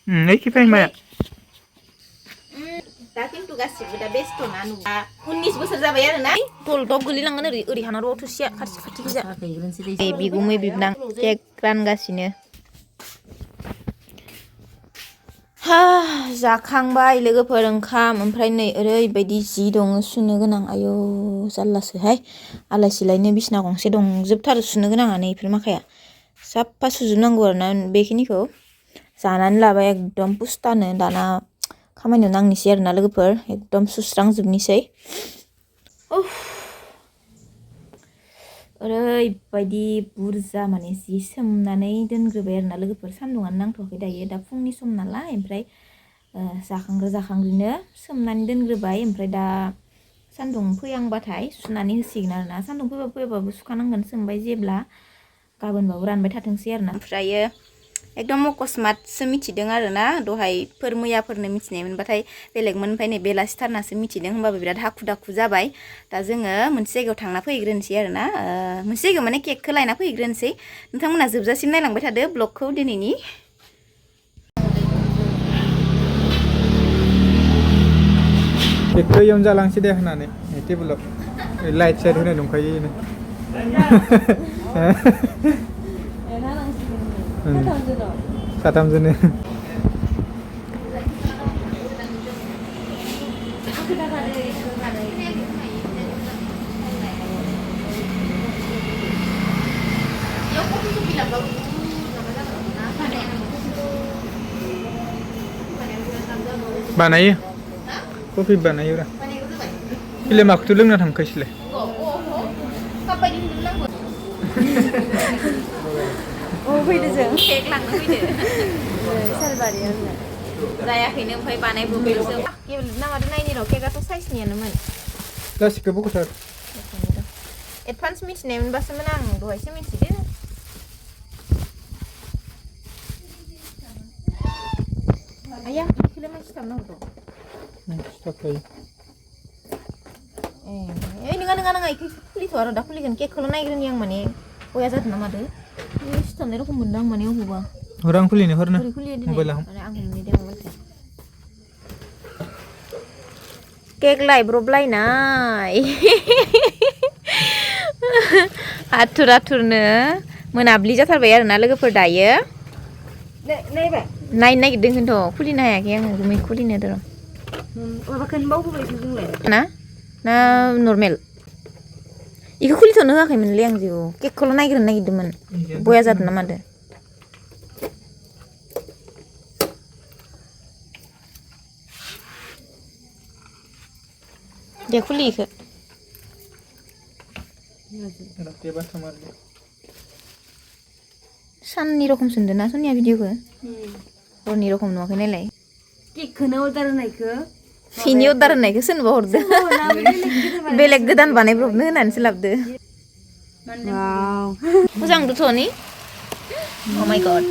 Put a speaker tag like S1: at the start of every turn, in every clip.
S1: एखे फैबाय
S2: दा खिन्थु गासिबो दा बेस्थ'ना नुबा 19 बोसोर जाबाय आरो ना दलदब गोलैलांगोन ओरै हानार' थोसिया खाथि गोजा बिगुमै बिबनां केक रानगासिनो हा जाखांबाय लोगोफोर ओंखाम ओमफ्राय नै ओरैबायदि जि दङ सुनो गोनां आयौ जारलासोहाय आलाय सिलायनो बिसना गंसे दंजोबथारो सुनो गोनाङानो इफोर माखाया साफा सुजोबनांगौ आरोना बेखिनिखौ जानानै लाबाय एकदम पुस्टानो दाना खामानियाव नांनोसै आरोना लोगोफोर एकदम सुस्रांजोबनोसै ओरैबायदि बुरजा माने जि सोमनानै दोनग्रोबाय आरोना लोगोफोर सान्दुङानो नांथ'वाखै दायो दा फुंनि सम नालाय ओमफ्राय जाखांग्रोनो सोमनानै दोनग्रोबाय ओमफ्राय दा सान्दुं फैहांबाथाय सुनानै होसिगोन आरोना सान्दुं फैबाबो सुखानांगोन सोमबाय जेब्ला गाबोनबाबो रानबाय थाथोंसै आरोना ओमफ्रायो एकदम अकस्मातसो मिथिदों आरोना दहायफोर मैयाफोरनो मिथिनाय मोनबाथाय बेलेगमोन ओमफ्राय नै बेलासिथारनासो मिथिदों होमबाबो बिराद हाखु दाखु जाबाय दा जोङो मोनसे जायगायाव थांना फैग्रोनोसै आरोना मोनसे जायगायाव माने केकखौ लायना फैग्रोनोसै नोंथांमोना जोबजासिम नायलांबाय थादो ब्लगखौ दिनैनि
S1: केकखौ इयावनो जालांसै दे होननानै टेबोलाव लाइट साइट होनाय दंखायो साथामजोनो बानायो कफि बानायो रा इलाय माखौथो लोंना थांखायसैलाय
S2: फैदो जों केक लांनो फैदो सालबारियाव जायाखैनो ओमफ्राय बानायबोबाय जों गेबलेना मादो नायनि र' केकआथ' साइजनियानोमोन
S1: गासिखौबो गथार
S2: एडभान्स मिथिनाय मोनबासोमोन आं दहायसो मिथिदो आया इखौलाय मा सिथाबनांगौ
S1: सिथाबखायो
S2: ए नङा इखौ खुलिथ' आरो दा खुलिगोन केकखौल' नायग्रोनि आं माने बया जादों ना मादो सिथाबनाय रखम मोनदों आं माने अबावबा
S1: हरां खुलिनो हरनो
S2: मबाइलाव आं हमनि दे मबाइलखौ केक लायब्रबलायनाय आथुरनो मोनाब्लि जाथारबाय आरोना लोगोफोर दायो नायनो नागिरदों खिन्थु खुलिनो हायाखै आङो गुमै खुलिनो र' माबाखौनो बावबोबायसो जोंलाय ना नर्मेल इखौ खुलिथ'नो होआखैमोनलै आं जिउ केकखौल' नायग्रोनो नागिरदोंमोन बया जादों ना मादो दे खुलि इखौ साननि रखम सोंदों ना सोरनिया भिडिअखौ हरनि रखम नुवाखै नायलाय केकखौनो अर्डार होनायखौ फिनि अर्डार होनायखौ सोरनोबा हरदो बेलेग गोदान बानायब्रबनो होनानैसो लाबोदो मोजां नुदोंथ' अ माय गड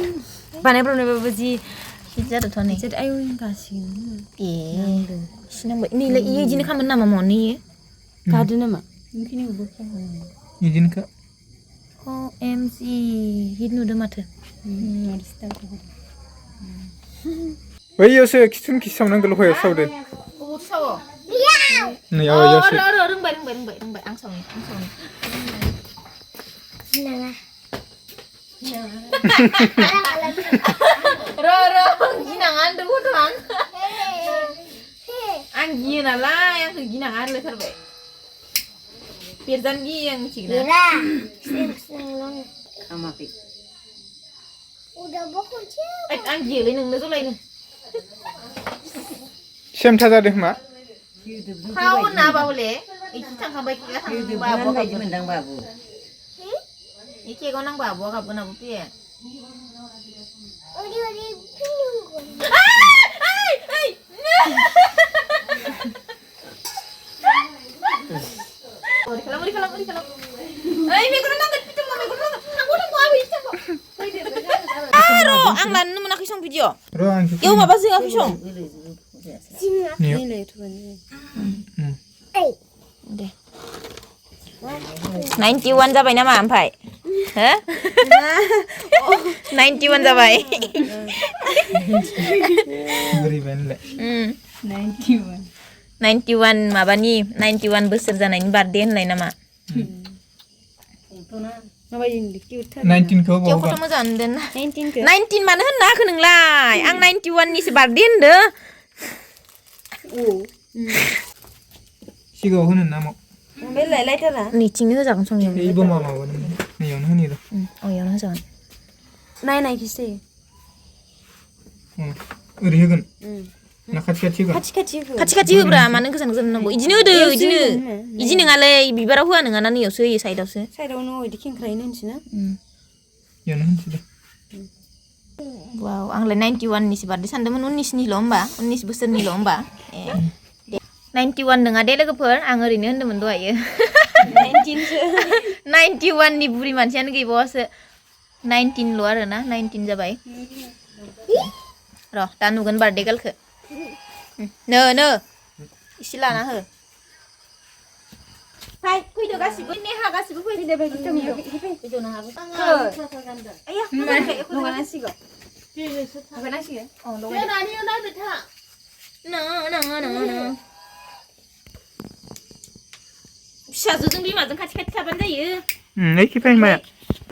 S2: बानायब्रबनायबाबो जि हिट जादोंथ' नै आयौ गासिनो ए सिनांबाय नैलाय इयो इदिनो खालामो नामा मनि इयो गादो नामा बेखिनिखौ
S1: इदिनोखा
S2: OMG हिट नुदों माथो
S1: बैयावसो खिथुन सावनांगौ लहायाव सावदो
S2: अबाव सावो
S1: नै आवयावसो
S2: रोंबाय आं सावनि गिनाङा होनदों गथ'आं आं गियो नालाय आंखौ गिनाङा होनलायथारबाय बेरजानो गियो आं मिथिगोन खामाखै आं गियोलै नोंनो जलायनो
S1: सेमथा जादों मा
S2: थाव होनना बाबुले इखि थांखांबाय केकआ थांखांबा आब'आ बायदि मोनदां बाबु इ केकआव नांबा आब'आ गाबगोन आबो फैया आं लानो मोनाखै सं भिडिअ इयाव माबा जोङाखै सं दे 91 जाबाय नामा ओमफ्राय हो 91 जाबाय
S1: बोरैबानोलाय
S2: 91 माबानि 91 बोसोर जानायनि बार्थडे होनलाय नामा
S1: 19खौ
S2: केवखौथ'
S1: बावबाय
S2: मोजां होनदों 19 मानो होनना होखो नोंलाय आं 91 निसो बार्थडे होनदो
S1: सिगाङाव होनो ना मा
S2: नैथिंनो होजागोन संनायाव
S1: ओइ बमा माबानो नैयावनो होनि र'
S2: इयावनो होजागोन
S3: नायनायखिसै
S1: ओरै होगोन ना खाथि खाथि होगोन
S2: खाथि खाथि होब्रा मानो गोजान गोजान नांगौ इदिनो होदो इदिनो इदि नङालै बिबाराव होआ नङाना नैयावसो होयो साइडआवसो
S3: साइडआवनो इदि खेंख्रायैनो होनसैना
S1: इयावनो होनसै दे
S2: वाव आंलाय 91 निसो बार्थडे सानदोंमोन 19 निल' होमबा 19 बोसोरनिल' होमबा ए 91 नङा दे लोगोफोर आं ओरैनो होनदोंमोन दहायो 91 नि बुरि मानसियानो गैबावासो 19ल' आरोना 19 जाबाय र' दा नुगोन बार्थडे गालखो नो इसे लाना हो फाय फैदो गासिबो नेहा गासिबो फैदो फैदो नोंहाबो आया लगायनांसिगौ लगायनांसिगौ फिसाजोजों बिमाजों खाथि खाथि थाबानो जायो
S1: ओइ खिफाय माया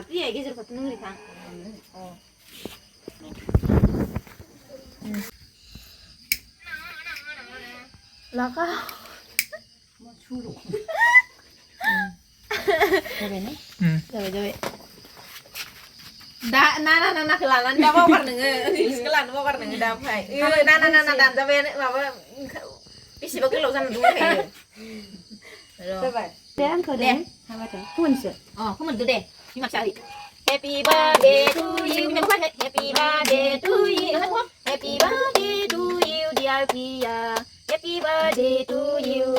S2: प्रिया गेजेर फाथ नों ओरै थां लागा जाबाय दा ना लानानै दा बावगार नोङो रिल्सखौ लानो बावगार नोङो दा ओमफ्राय ना दानजाबायानो माबा बेसेबा गोलाव जाना दंखायो जाबाय
S3: दे आंखौ दे हाबाथाय खोमोनसो
S2: खोमोनदो दे बिमा फिसा Happy birthday to you Happy birthday to you Happy birthday to you dear Pia Happy birthday to you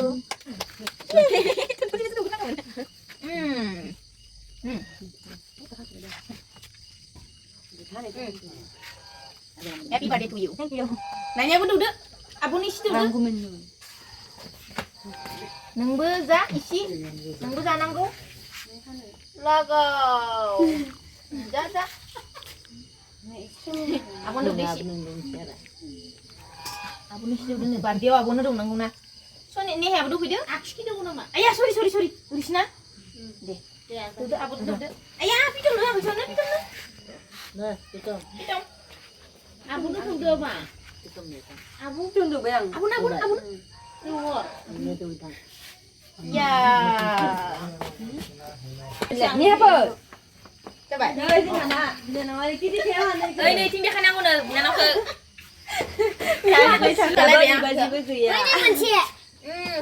S2: Happy birthday to you. Thank you. Nanya aku duduk. Abu ni situ duduk. Nunggu za isi. Nunggu za nanggu. Lagau. Za. Abu duduk isi. Abu ni situ duduk. Birthday abu duduk nanggu na. So ni apa duduk dia? Aku kita guna mak. Ayah sorry. Urus na. Deh. Duduk abu duduk. Ayah pitung lu, pitung lu. Nah, pitung. Abu duduk ba? Abu
S3: duduk bayang.
S2: Abu. Luar. Ya.
S3: Ni apa?
S2: Coba.
S3: Đây thì hả? Đây nó đi tiếp theo hả?
S2: Đây đi tìm biết khả năng của nó khờ.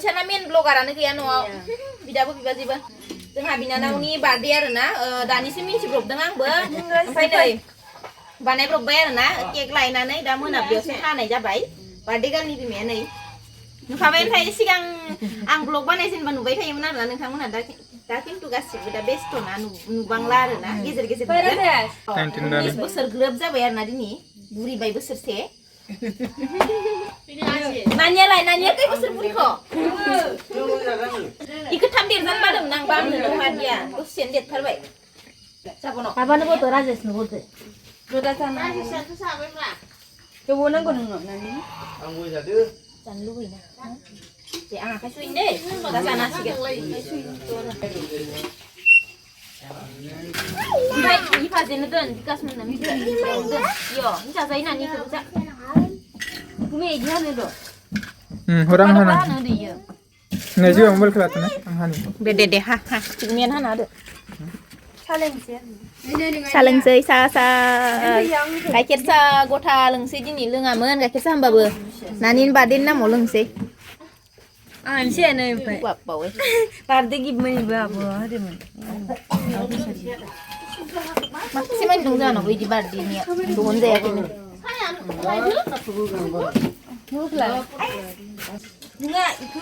S2: Sana min blogaran ke ya no. Bidabu bibaziba. जोंहा बिनानावनि birthday आरोना दानिसो मिन्थिब्रबदों आंबो ओमफ्राय नै बानायब्रबबाय आरोना cake लायनानै दा मोनाबिलियावसो हानाय जाबाय बार्थडे गालनि बिमाया नै नुखाबाय ओमफ्राय सिगां आं ब्लग बानायजेनबा नुबाय थायोमोन आरोना नोंथांमोना दा खिन्थु गासिबो दा बेस्थ'ना नुबांला आरोना गेजेर 19 बोसोर ग्रोब जाबाय आरोना दिनै बुरिबाय बोसोरसे Nanya kay kusur puri ko. Ikut hampir dan padam nang bang nang hadia. Terus sendet terbaik. Siapa no?
S3: Apa nih foto Rajesh nih foto? Sudah sana.
S2: Satu sampai lah.
S3: Coba nang kono nang.
S1: Anggo jadi.
S2: Jangan lupa ini. Si ang akan suin deh. Dah sana sih. Baik, ini pasen itu dikas mana mesti. Yo, ini saya ini nani kerja. Kumi jangan itu.
S1: Orang mana? Nasi ambil kelihatan ang hani.
S2: Bede ha. Cingmian hana ada.
S3: Saling
S2: sa gaikir sa gota lengse dini lengamen gaikir sa hambabe. Nanin badin na mo lengse.
S3: Ansi ane pe.
S2: Apa we?
S3: Parde gimana ibu abu ada man.
S2: Masih main dong sana beli di badin ya. Tuhun saya ini.
S3: Enggak itu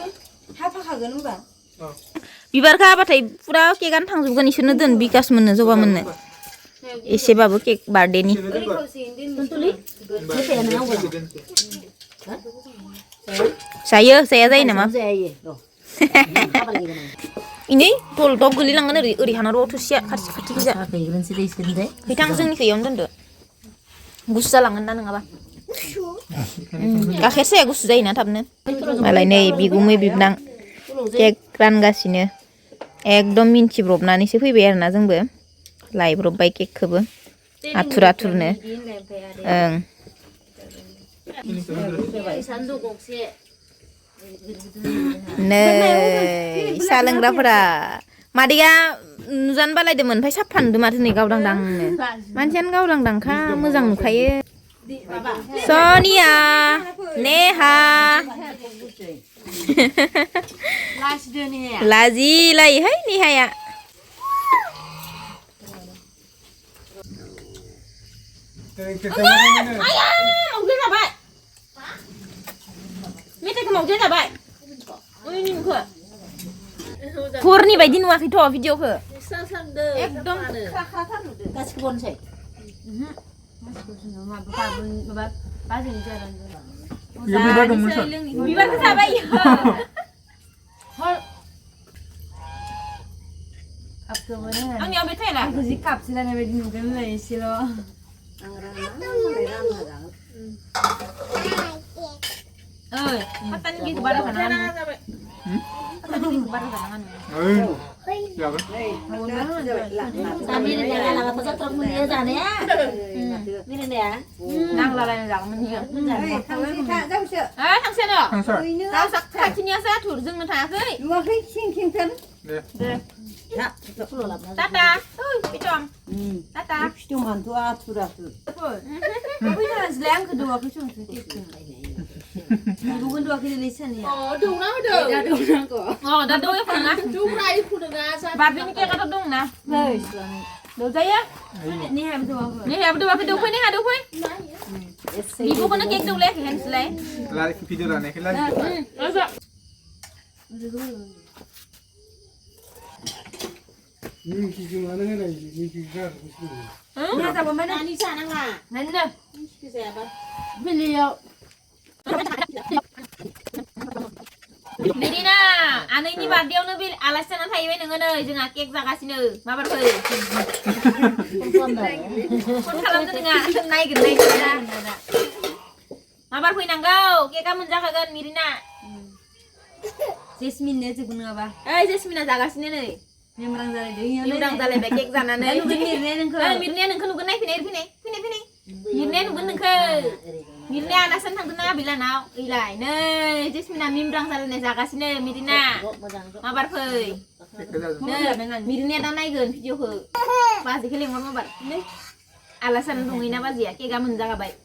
S3: apa kagak nembak?
S2: बिबारखौ हाबाथाय फुरा केकआनो थांजोबगोन इसोरनो दोन बिकास मोननो जबा मोननो एसेबाबो cake बार्थडेनि जायो जाया जायो नामा ini tol dog goलैलांगोन ओरै हाना र' थोसिया खाथि गोजा
S4: हैग्रोनोसै दै सोनदो
S2: हैथां जोंनि खैयावनो दोनदो गुसु जालांगोन ना नङाबा गाखेर साया गुसु जायोना थाबनो मालाय नै बिगुमै बिबनां केक रानगासिनो एकदम मिन्थिब्रबनानैसो फैबाय आरोना जोंबो लायब्रबबाय केकखौबो आथुर आथुरनो ओं नै साहा लोंग्राफोरा मादैया नुजानो बालायदोंमोन ओमफ्राय साफा नुदों माथो नै गावदांदांनो मानसियानो गावदांदांखा मोजां नुखायो सनिया नेहा लाजिलायोहाय नेहाया हरनि बायदि नुवाखैथ' भिडिअखौ एकदम
S4: गासिबो बनसै
S2: बिबारखौ जाबाय आंनियाव बे थायला
S3: जि कापसिलानाय बायदि नुगोन होनलाय एसेल'
S2: ओइ हातानि गिदिर बारा खाना नांलालायनो जागौमोन थांसेनो खाथिनियासो आथुर जोंनो थाङाखै Tata, Pichong. Tata.
S4: Pichong hantu atur.
S3: Tapi jangan selang kedua pichong sedikit. Bukan dua kali lisan ya.
S5: Oh, dong na dong. Dah dong na ko.
S2: Oh, dah dong ya pun na.
S5: Dong rai pun na sa.
S2: Babi ni kaya kata dong na.
S3: Baik.
S2: Dong saya.
S3: Ni have dua.
S2: Ni have dua ke dong ni ada pun. Ibu kena kek dong leh, hands leh.
S1: Lari video lah ni, lari.
S2: Masa.
S5: Ni kiki mana ni lagi? Ni kiki kan.
S3: Ni apa mana?
S5: Ni sana ngah.
S2: Nanda.
S5: Kiki siapa?
S3: Beliau.
S2: Mirina, ane ini bardiau nabi alasan apa ibu nengono, jangan kek zagasino, mabar kau. Pun kalau tu dengar, naik dah. Mabar kau nanggau, kek kamu jagakan Mirina.
S3: Jasmine ni tu guna apa?
S2: Jasmine zagasino ni.
S3: Memang jalan dia.
S2: Memang jalan kek zana ni.
S3: Mirna nengko.
S2: Mirna nengko nugun naik pini. Mirna nugun nengko. Mirna alasan tang kena bila nau, ilai. Nih, Jasmine memang jalan zagasino Mirina. Mabar kau. Mirna dah naik kan video kau. Pasti keling mabar. Alasan tungguin apa sih ya? Kek kamu jaga baik.